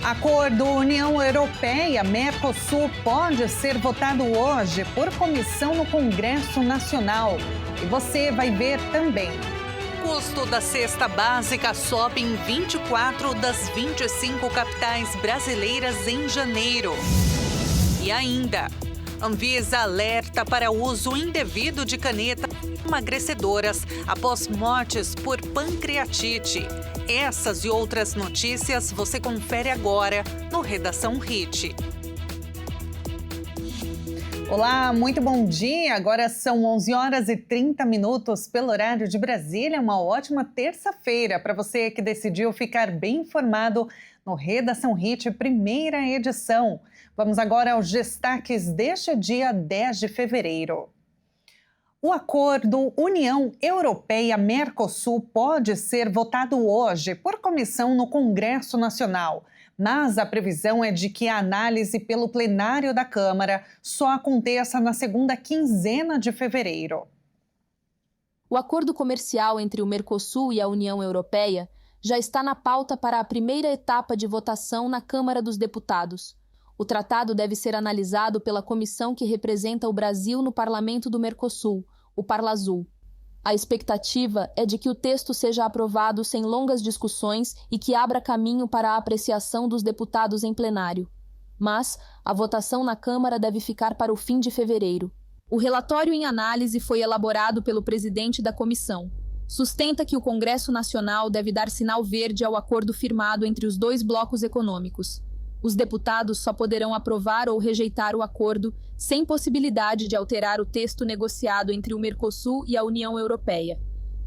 Acordo União Europeia-Mercosul pode ser votado hoje por comissão no Congresso Nacional. E você vai ver também. Custo da cesta básica sobe em 24 das 25 capitais brasileiras em janeiro. E ainda, Anvisa alerta para uso indevido de canetas emagrecedoras após mortes por pancreatite. Essas e outras notícias você confere agora no Redação HIT. Olá, muito bom dia. Agora são 11 horas e 30 minutos pelo horário de Brasília. Uma ótima terça-feira para você que decidiu ficar bem informado no Redação HIT, primeira edição. Vamos agora aos destaques deste dia 10 de fevereiro. O acordo União Europeia-Mercosul pode ser votado hoje por comissão no Congresso Nacional, mas a previsão é de que a análise pelo plenário da Câmara só aconteça na segunda quinzena de fevereiro. O acordo comercial entre o Mercosul e a União Europeia já está na pauta para a primeira etapa de votação na Câmara dos Deputados. O tratado deve ser analisado pela comissão que representa o Brasil no Parlamento do Mercosul, o Parlasul. A expectativa é de que o texto seja aprovado sem longas discussões e que abra caminho para a apreciação dos deputados em plenário. Mas a votação na Câmara deve ficar para o fim de fevereiro. O relatório em análise foi elaborado pelo presidente da comissão. Sustenta que o Congresso Nacional deve dar sinal verde ao acordo firmado entre os dois blocos econômicos. Os deputados só poderão aprovar ou rejeitar o acordo, sem possibilidade de alterar o texto negociado entre o Mercosul e a União Europeia.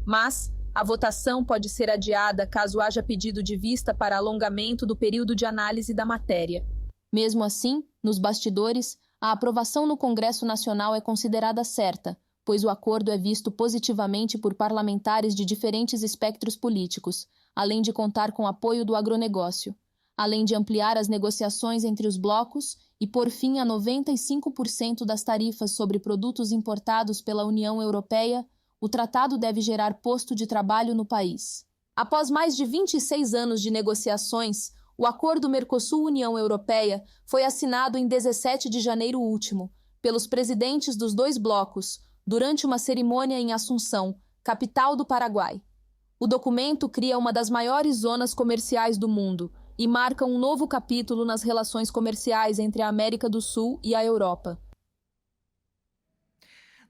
Mas a votação pode ser adiada caso haja pedido de vista para alongamento do período de análise da matéria. Mesmo assim, nos bastidores, a aprovação no Congresso Nacional é considerada certa, pois o acordo é visto positivamente por parlamentares de diferentes espectros políticos, além de contar com apoio do agronegócio. Além de ampliar as negociações entre os blocos e pôr fim a 95% das tarifas sobre produtos importados pela União Europeia, o tratado deve gerar posto de trabalho no país. Após mais de 26 anos de negociações, o Acordo Mercosul-União Europeia foi assinado em 17 de janeiro último, pelos presidentes dos dois blocos, durante uma cerimônia em Assunção, capital do Paraguai. O documento cria uma das maiores zonas comerciais do mundo, e marca um novo capítulo nas relações comerciais entre a América do Sul e a Europa.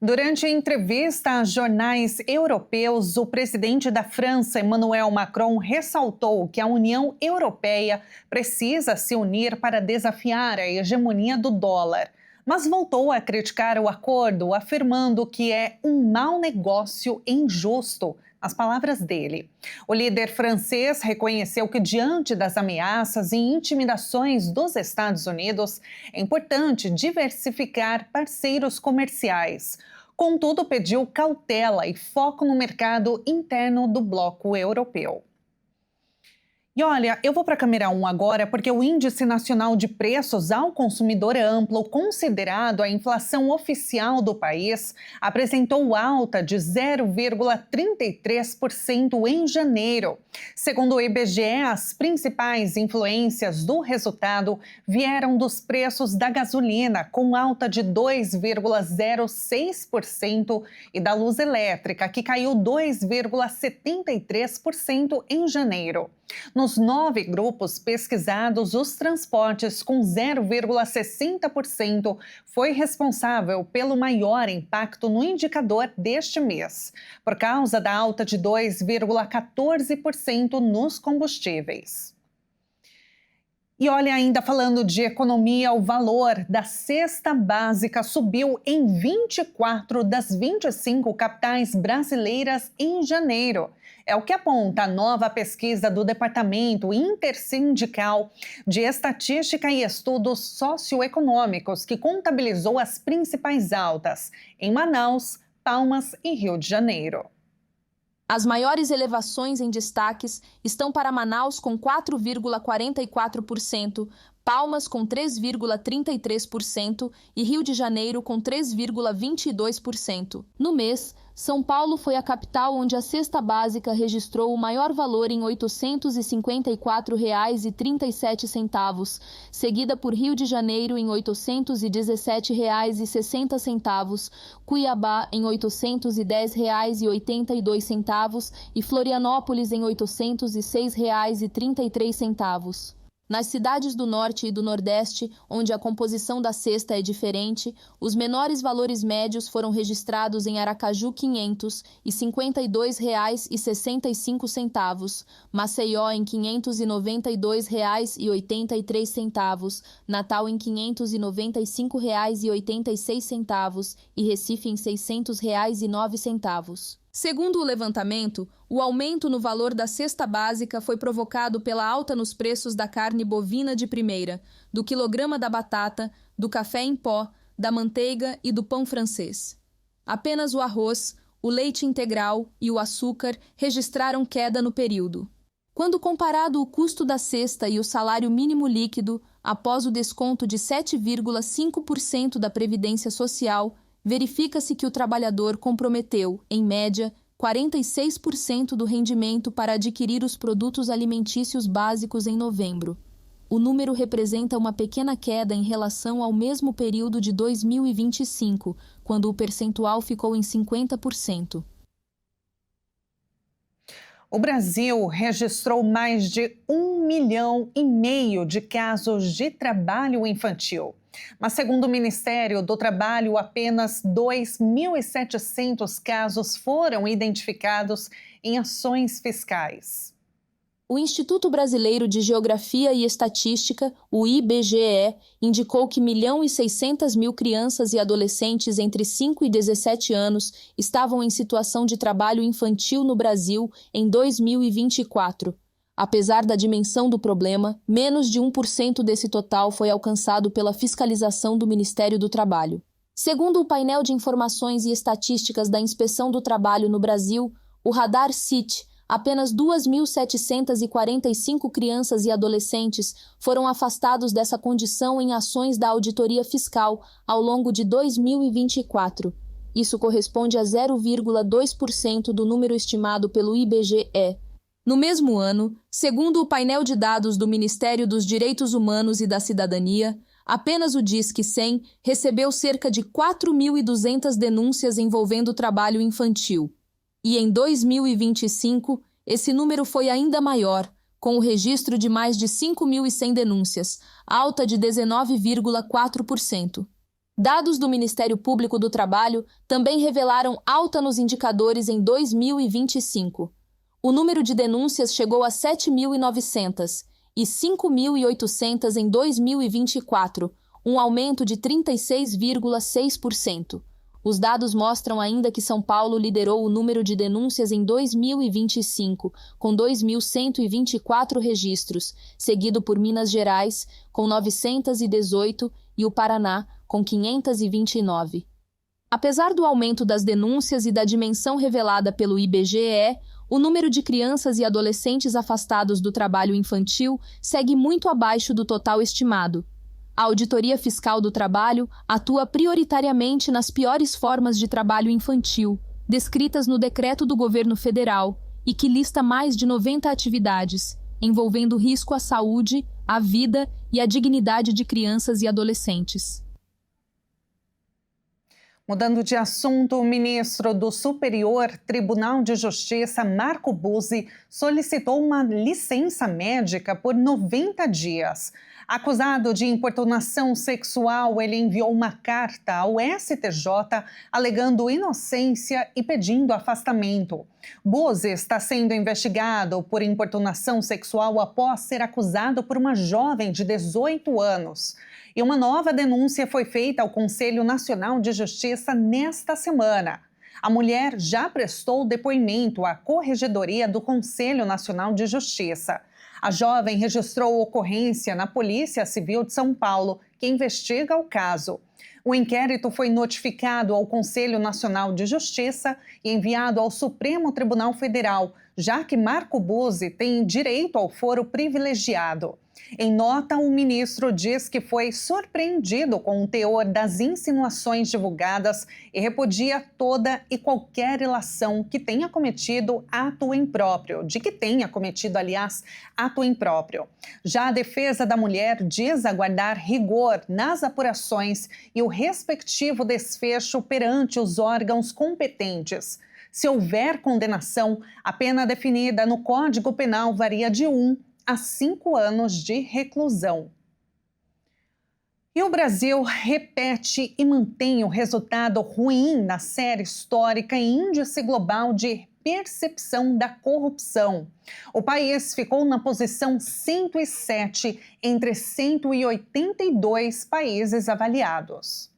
Durante a entrevista a jornais europeus, o presidente da França, Emmanuel Macron, ressaltou que a União Europeia precisa se unir para desafiar a hegemonia do dólar, mas voltou a criticar o acordo, afirmando que é um mau negócio e injusto. As palavras dele. O líder francês reconheceu que, diante das ameaças e intimidações dos Estados Unidos, é importante diversificar parceiros comerciais. Contudo, pediu cautela e foco no mercado interno do bloco europeu. E olha, eu vou para a câmera 1 agora porque o Índice Nacional de Preços ao Consumidor Amplo, considerado a inflação oficial do país, apresentou alta de 0,33% em janeiro. Segundo o IBGE, as principais influências do resultado vieram dos preços da gasolina, com alta de 2,06%, e da luz elétrica, que caiu 2,73% em janeiro. Nos 9 grupos pesquisados, os transportes, com 0,60%, foi responsável pelo maior impacto no indicador deste mês, por causa da alta de 2,14% nos combustíveis. E olha, ainda falando de economia, o valor da cesta básica subiu em 24 das 25 capitais brasileiras em janeiro. É o que aponta a nova pesquisa do Departamento Intersindical de Estatística e Estudos Socioeconômicos, que contabilizou as principais altas em Manaus, Palmas e Rio de Janeiro. As maiores elevações em destaques estão para Manaus com 4,44%, Palmas com 3,33% e Rio de Janeiro com 3,22%. No mês, São Paulo foi a capital onde a cesta básica registrou o maior valor em R$ 854,37, seguida por Rio de Janeiro em R$ 817,60, Cuiabá em R$ 810,82 e Florianópolis em R$ 806,33. Nas cidades do Norte e do Nordeste, onde a composição da cesta é diferente, os menores valores médios foram registrados em Aracaju R$ 552,65, Maceió em R$ 592,83, Natal em R$ 595,86 e Recife em R$ 600,09. Segundo o levantamento, o aumento no valor da cesta básica foi provocado pela alta nos preços da carne bovina de primeira, do quilograma da batata, do café em pó, da manteiga e do pão francês. Apenas o arroz, o leite integral e o açúcar registraram queda no período. Quando comparado o custo da cesta e o salário mínimo líquido, após o desconto de 7,5% da Previdência Social, verifica-se que o trabalhador comprometeu, em média, 46% do rendimento para adquirir os produtos alimentícios básicos em novembro. O número representa uma pequena queda em relação ao mesmo período de 2025, quando o percentual ficou em 50%. O Brasil registrou mais de 1,5 milhão de casos de trabalho infantil. Mas, segundo o Ministério do Trabalho, apenas 2.700 casos foram identificados em ações fiscais. O Instituto Brasileiro de Geografia e Estatística, o IBGE, indicou que 1.600.000 crianças e adolescentes entre 5 e 17 anos estavam em situação de trabalho infantil no Brasil em 2024. Apesar da dimensão do problema, menos de 1% desse total foi alcançado pela fiscalização do Ministério do Trabalho. Segundo o painel de informações e estatísticas da Inspeção do Trabalho no Brasil, o Radar CIT, apenas 2.745 crianças e adolescentes foram afastados dessa condição em ações da auditoria fiscal ao longo de 2024. Isso corresponde a 0,2% do número estimado pelo IBGE. No mesmo ano, segundo o painel de dados do Ministério dos Direitos Humanos e da Cidadania, apenas o Disque 100 recebeu cerca de 4.200 denúncias envolvendo trabalho infantil. E em 2025, esse número foi ainda maior, com o registro de mais de 5.100 denúncias, alta de 19,4%. Dados do Ministério Público do Trabalho também revelaram alta nos indicadores em 2025. O número de denúncias chegou a 7.900 e 5.800 em 2024, um aumento de 36,6%. Os dados mostram ainda que São Paulo liderou o número de denúncias em 2025, com 2.124 registros, seguido por Minas Gerais, com 918, e o Paraná, com 529. Apesar do aumento das denúncias e da dimensão revelada pelo IBGE, o número de crianças e adolescentes afastados do trabalho infantil segue muito abaixo do total estimado. A Auditoria Fiscal do Trabalho atua prioritariamente nas piores formas de trabalho infantil, descritas no decreto do governo federal, e que lista mais de 90 atividades, envolvendo risco à saúde, à vida e à dignidade de crianças e adolescentes. Mudando de assunto, o ministro do Superior Tribunal de Justiça, Marco Buzzi, solicitou uma licença médica por 90 dias. Acusado de importunação sexual, ele enviou uma carta ao STJ alegando inocência e pedindo afastamento. Buzzi está sendo investigado por importunação sexual após ser acusado por uma jovem de 18 anos. E uma nova denúncia foi feita ao Conselho Nacional de Justiça nesta semana. A mulher já prestou depoimento à Corregedoria do Conselho Nacional de Justiça. A jovem registrou ocorrência na Polícia Civil de São Paulo, que investiga o caso. O inquérito foi notificado ao Conselho Nacional de Justiça e enviado ao Supremo Tribunal Federal, já que Marco Buzzi tem direito ao foro privilegiado. Em nota, o ministro diz que foi surpreendido com o teor das insinuações divulgadas e repudia toda e qualquer relação que tenha cometido ato impróprio, ato impróprio. Já a defesa da mulher diz aguardar rigor nas apurações e o respectivo desfecho perante os órgãos competentes. Se houver condenação, a pena definida no Código Penal varia de 1 a 5 anos de reclusão. E o Brasil repete e mantém o resultado ruim na série histórica e índice global de percepção da corrupção. O país ficou na posição 107 entre 182 países avaliados.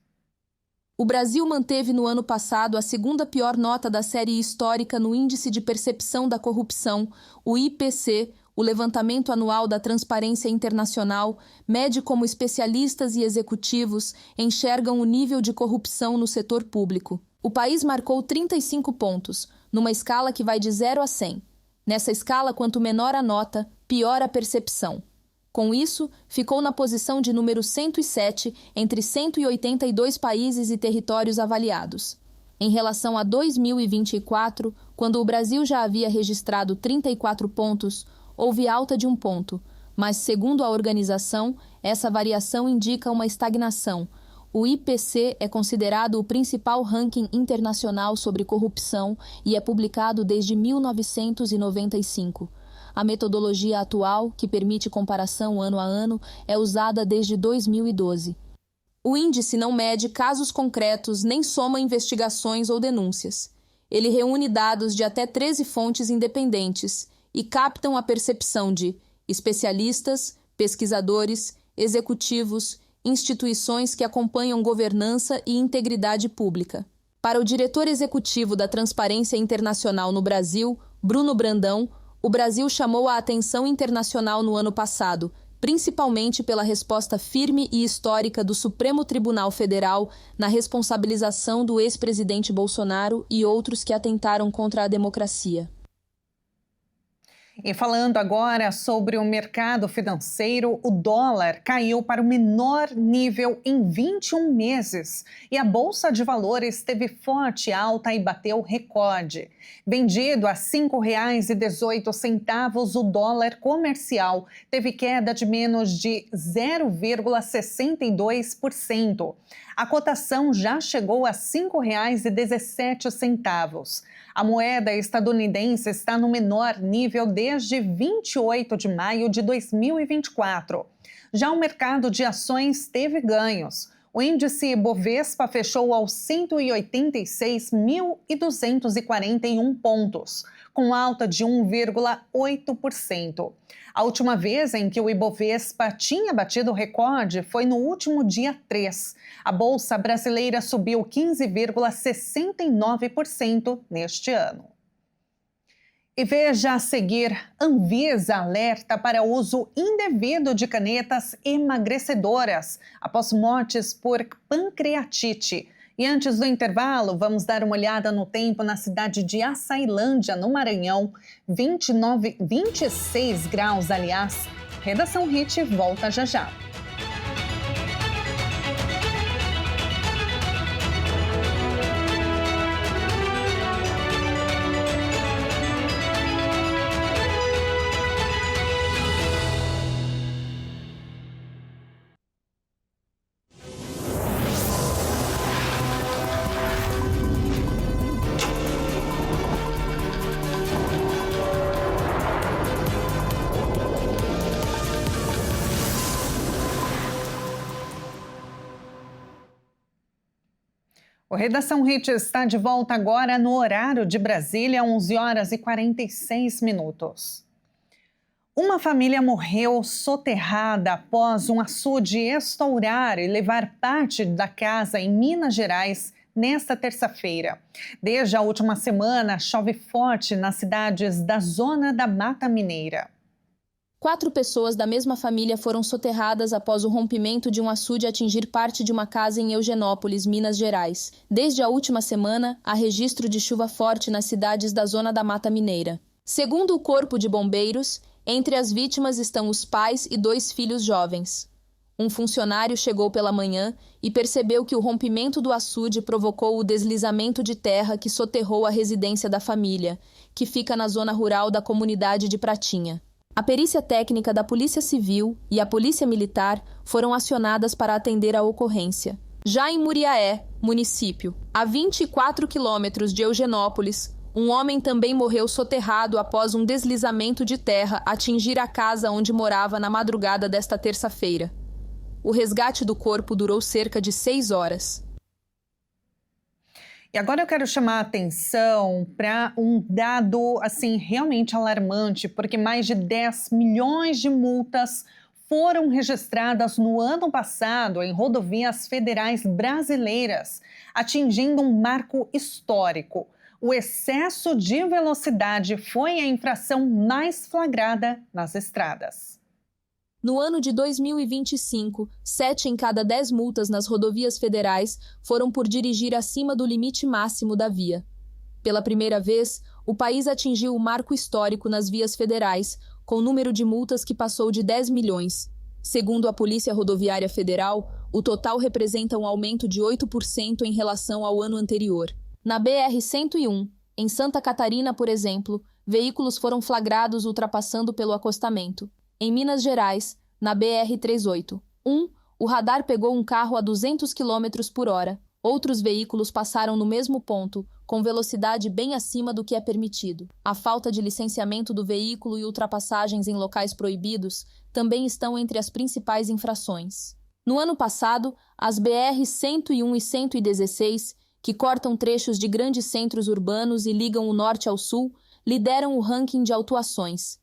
O Brasil manteve no ano passado a segunda pior nota da série histórica no Índice de Percepção da Corrupção, o IPC. O levantamento anual da Transparência Internacional mede como especialistas e executivos enxergam o nível de corrupção no setor público. O país marcou 35 pontos, numa escala que vai de 0 a 100. Nessa escala, quanto menor a nota, pior a percepção. Com isso, ficou na posição de número 107 entre 182 países e territórios avaliados. Em relação a 2024, quando o Brasil já havia registrado 34 pontos, houve alta de 1 ponto, mas, segundo a organização, essa variação indica uma estagnação. O IPC é considerado o principal ranking internacional sobre corrupção e é publicado desde 1995. A metodologia atual, que permite comparação ano a ano, é usada desde 2012. O índice não mede casos concretos nem soma investigações ou denúncias. Ele reúne dados de até 13 fontes independentes e captam a percepção de especialistas, pesquisadores, executivos, instituições que acompanham governança e integridade pública. Para o diretor executivo da Transparência Internacional no Brasil, Bruno Brandão, o Brasil chamou a atenção internacional no ano passado, principalmente pela resposta firme e histórica do Supremo Tribunal Federal na responsabilização do ex-presidente Bolsonaro e outros que atentaram contra a democracia. E falando agora sobre o mercado financeiro, o dólar caiu para o menor nível em 21 meses e a Bolsa de Valores teve forte alta e bateu recorde. Vendido a R$ 5,18, o dólar comercial teve queda de menos de 0,62%. A cotação já chegou a R$ 5,17. A moeda estadunidense está no menor nível desde 28 de maio de 2024. Já o mercado de ações teve ganhos. O índice Bovespa fechou aos 186.241 pontos, com alta de 1,8%. A última vez em que o Ibovespa tinha batido o recorde foi no último dia 3. A Bolsa Brasileira subiu 15,69% neste ano. E veja a seguir, Anvisa alerta para o uso indevido de canetas emagrecedoras após mortes por pancreatite. E antes do intervalo, vamos dar uma olhada no tempo na cidade de Açailândia, no Maranhão. 26 graus, aliás. Redação Hit volta já já. O Redação Hit está de volta agora no horário de Brasília, 11 horas e 46 minutos. Uma família morreu soterrada após um açude estourar e levar parte da casa em Minas Gerais nesta terça-feira. Desde a última semana, chove forte nas cidades da zona da Mata Mineira. 4 pessoas da mesma família foram soterradas após o rompimento de um açude atingir parte de uma casa em Eugenópolis, Minas Gerais. Desde a última semana, há registro de chuva forte nas cidades da zona da Mata Mineira. Segundo o Corpo de Bombeiros, Entre as vítimas estão os pais e 2 filhos jovens. Um funcionário chegou pela manhã e percebeu que o rompimento do açude provocou o deslizamento de terra que soterrou a residência da família, que fica na zona rural da comunidade de Pratinha. A perícia técnica da Polícia Civil e a Polícia Militar foram acionadas para atender a ocorrência. Já em Muriaé, município, a 24 quilômetros de Eugenópolis, um homem também morreu soterrado após um deslizamento de terra atingir a casa onde morava na madrugada desta terça-feira. O resgate do corpo durou cerca de 6 horas. E agora eu quero chamar a atenção para um dado realmente alarmante, porque mais de 10 milhões de multas foram registradas no ano passado em rodovias federais brasileiras, atingindo um marco histórico. O excesso de velocidade foi a infração mais flagrada nas estradas. No ano de 2025, 7 em cada 10 multas nas rodovias federais foram por dirigir acima do limite máximo da via. Pela primeira vez, o país atingiu o marco histórico nas vias federais, com o número de multas que passou de 10 milhões. Segundo a Polícia Rodoviária Federal, o total representa um aumento de 8% em relação ao ano anterior. Na BR-101, em Santa Catarina, por exemplo, veículos foram flagrados ultrapassando pelo acostamento. Em Minas Gerais, na BR-381, o radar pegou um carro a 200 km por hora. Outros veículos passaram no mesmo ponto, com velocidade bem acima do que é permitido. A falta de licenciamento do veículo e ultrapassagens em locais proibidos também estão entre as principais infrações. No ano passado, as BR-101 e 116, que cortam trechos de grandes centros urbanos e ligam o norte ao sul, lideram o ranking de autuações.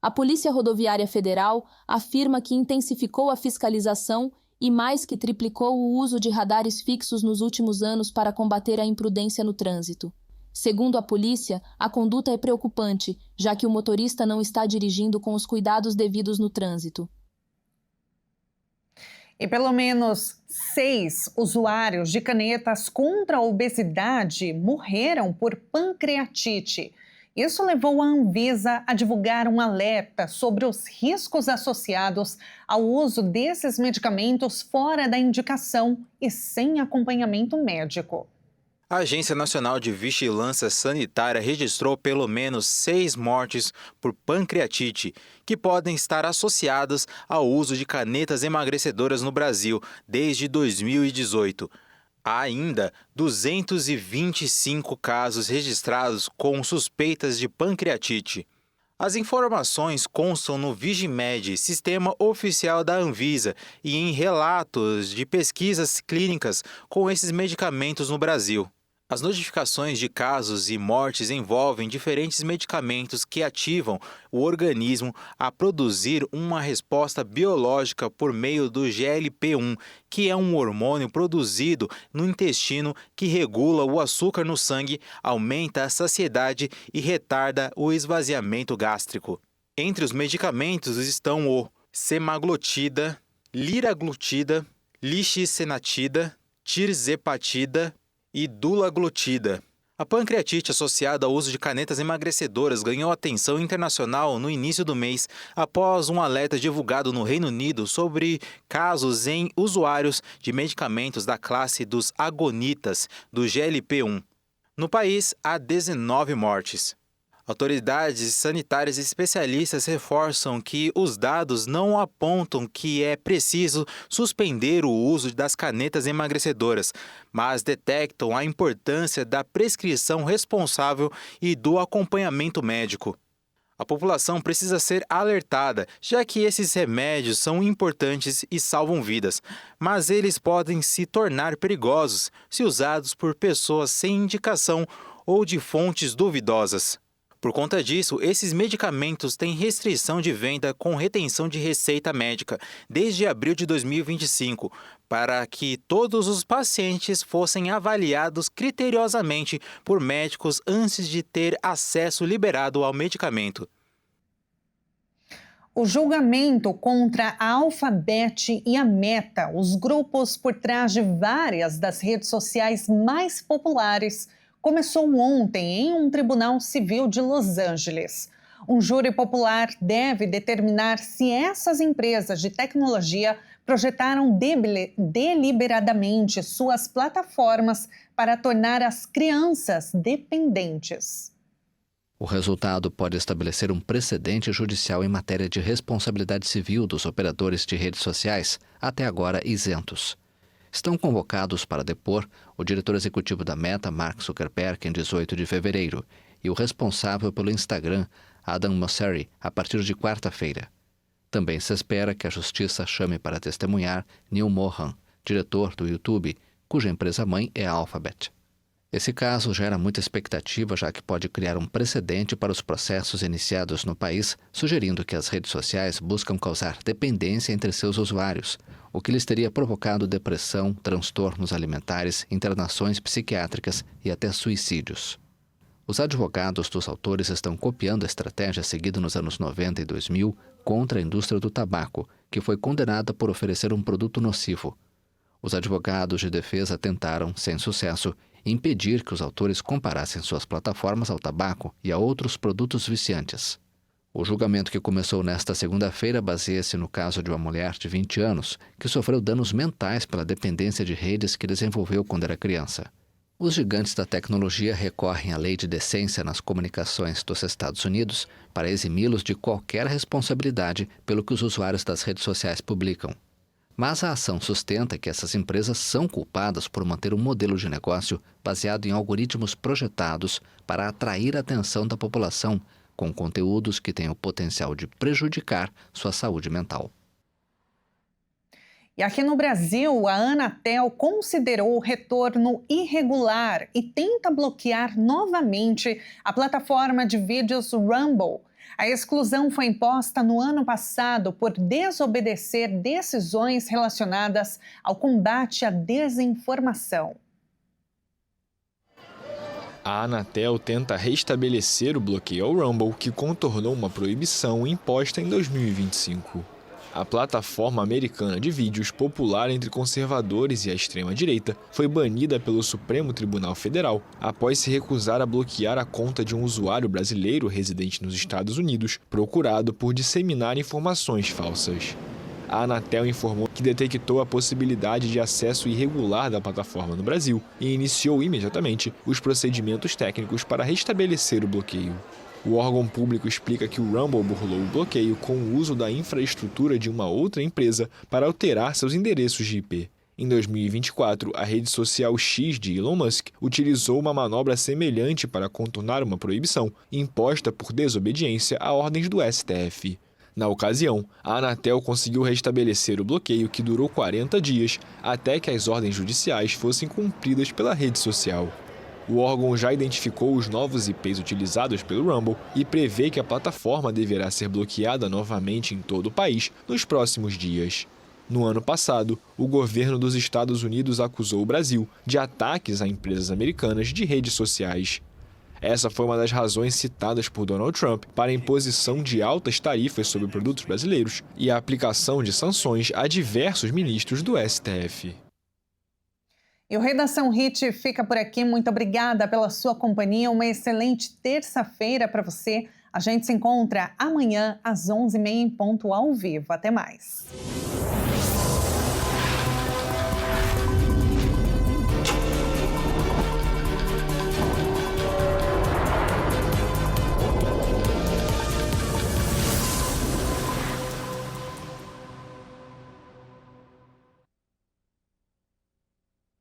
A Polícia Rodoviária Federal afirma que intensificou a fiscalização e mais que triplicou o uso de radares fixos nos últimos anos para combater a imprudência no trânsito. Segundo a polícia, a conduta é preocupante, já que o motorista não está dirigindo com os cuidados devidos no trânsito. E pelo menos 6 usuários de canetas contra a obesidade morreram por pancreatite. Isso levou a Anvisa a divulgar um alerta sobre os riscos associados ao uso desses medicamentos fora da indicação e sem acompanhamento médico. A Agência Nacional de Vigilância Sanitária registrou pelo menos 6 mortes por pancreatite, que podem estar associadas ao uso de canetas emagrecedoras no Brasil desde 2018. Há ainda 225 casos registrados com suspeitas de pancreatite. As informações constam no Vigimed, sistema oficial da Anvisa, e em relatos de pesquisas clínicas com esses medicamentos no Brasil. As notificações de casos e mortes envolvem diferentes medicamentos que ativam o organismo a produzir uma resposta biológica por meio do GLP-1, que é um hormônio produzido no intestino que regula o açúcar no sangue, aumenta a saciedade e retarda o esvaziamento gástrico. Entre os medicamentos estão o semaglutida, liraglutida, lixisenatida, tirzepatida e dulaglutida. A pancreatite associada ao uso de canetas emagrecedoras ganhou atenção internacional no início do mês, após um alerta divulgado no Reino Unido sobre casos em usuários de medicamentos da classe dos agonitas do GLP-1. No país, há 19 mortes. Autoridades sanitárias e especialistas reforçam que os dados não apontam que é preciso suspender o uso das canetas emagrecedoras, mas detectam a importância da prescrição responsável e do acompanhamento médico. A população precisa ser alertada, já que esses remédios são importantes e salvam vidas, mas eles podem se tornar perigosos se usados por pessoas sem indicação ou de fontes duvidosas. Por conta disso, esses medicamentos têm restrição de venda com retenção de receita médica desde abril de 2025, para que todos os pacientes fossem avaliados criteriosamente por médicos antes de ter acesso liberado ao medicamento. O julgamento contra a Alphabet e a Meta, os grupos por trás de várias das redes sociais mais populares, começou ontem em um tribunal civil de Los Angeles. Um júri popular deve determinar se essas empresas de tecnologia projetaram deliberadamente suas plataformas para tornar as crianças dependentes. O resultado pode estabelecer um precedente judicial em matéria de responsabilidade civil dos operadores de redes sociais, até agora isentos. Estão convocados para depor o diretor executivo da Meta, Mark Zuckerberg, em 18 de fevereiro, e o responsável pelo Instagram, Adam Mosseri, a partir de quarta-feira. Também se espera que a justiça chame para testemunhar Neil Mohan, diretor do YouTube, cuja empresa-mãe é a Alphabet. Esse caso gera muita expectativa, já que pode criar um precedente para os processos iniciados no país, sugerindo que as redes sociais buscam causar dependência entre seus usuários, o que lhes teria provocado depressão, transtornos alimentares, internações psiquiátricas e até suicídios. Os advogados dos autores estão copiando a estratégia seguida nos anos 90 e 2000 contra a indústria do tabaco, que foi condenada por oferecer um produto nocivo. Os advogados de defesa tentaram, sem sucesso, impedir que os autores comparassem suas plataformas ao tabaco e a outros produtos viciantes. O julgamento, que começou nesta segunda-feira, baseia-se no caso de uma mulher de 20 anos que sofreu danos mentais pela dependência de redes que desenvolveu quando era criança. Os gigantes da tecnologia recorrem à lei de decência nas comunicações dos Estados Unidos para eximi-los de qualquer responsabilidade pelo que os usuários das redes sociais publicam. Mas a ação sustenta que essas empresas são culpadas por manter um modelo de negócio baseado em algoritmos projetados para atrair a atenção da população com conteúdos que têm o potencial de prejudicar sua saúde mental. E aqui no Brasil, a Anatel considerou o retorno irregular e tenta bloquear novamente a plataforma de vídeos Rumble. A exclusão foi imposta no ano passado por desobedecer decisões relacionadas ao combate à desinformação. A Anatel tenta restabelecer o bloqueio ao Rumble, que contornou uma proibição imposta em 2025. A plataforma americana de vídeos, popular entre conservadores e a extrema-direita, foi banida pelo Supremo Tribunal Federal após se recusar a bloquear a conta de um usuário brasileiro residente nos Estados Unidos, procurado por disseminar informações falsas. A Anatel informou que detectou a possibilidade de acesso irregular da plataforma no Brasil e iniciou imediatamente os procedimentos técnicos para restabelecer o bloqueio. O órgão público explica que o Rumble burlou o bloqueio com o uso da infraestrutura de uma outra empresa para alterar seus endereços de IP. Em 2024, a rede social X de Elon Musk utilizou uma manobra semelhante para contornar uma proibição imposta por desobediência a ordens do STF. Na ocasião, a Anatel conseguiu restabelecer o bloqueio, que durou 40 dias, até que as ordens judiciais fossem cumpridas pela rede social. O órgão já identificou os novos IPs utilizados pelo Rumble e prevê que a plataforma deverá ser bloqueada novamente em todo o país nos próximos dias. No ano passado, o governo dos Estados Unidos acusou o Brasil de ataques a empresas americanas de redes sociais. Essa foi uma das razões citadas por Donald Trump para a imposição de altas tarifas sobre produtos brasileiros e a aplicação de sanções a diversos ministros do STF. E o Redação Hit fica por aqui. Muito obrigada pela sua companhia. Uma excelente terça-feira para você. A gente se encontra amanhã às 11h30 em ponto ao vivo. Até mais.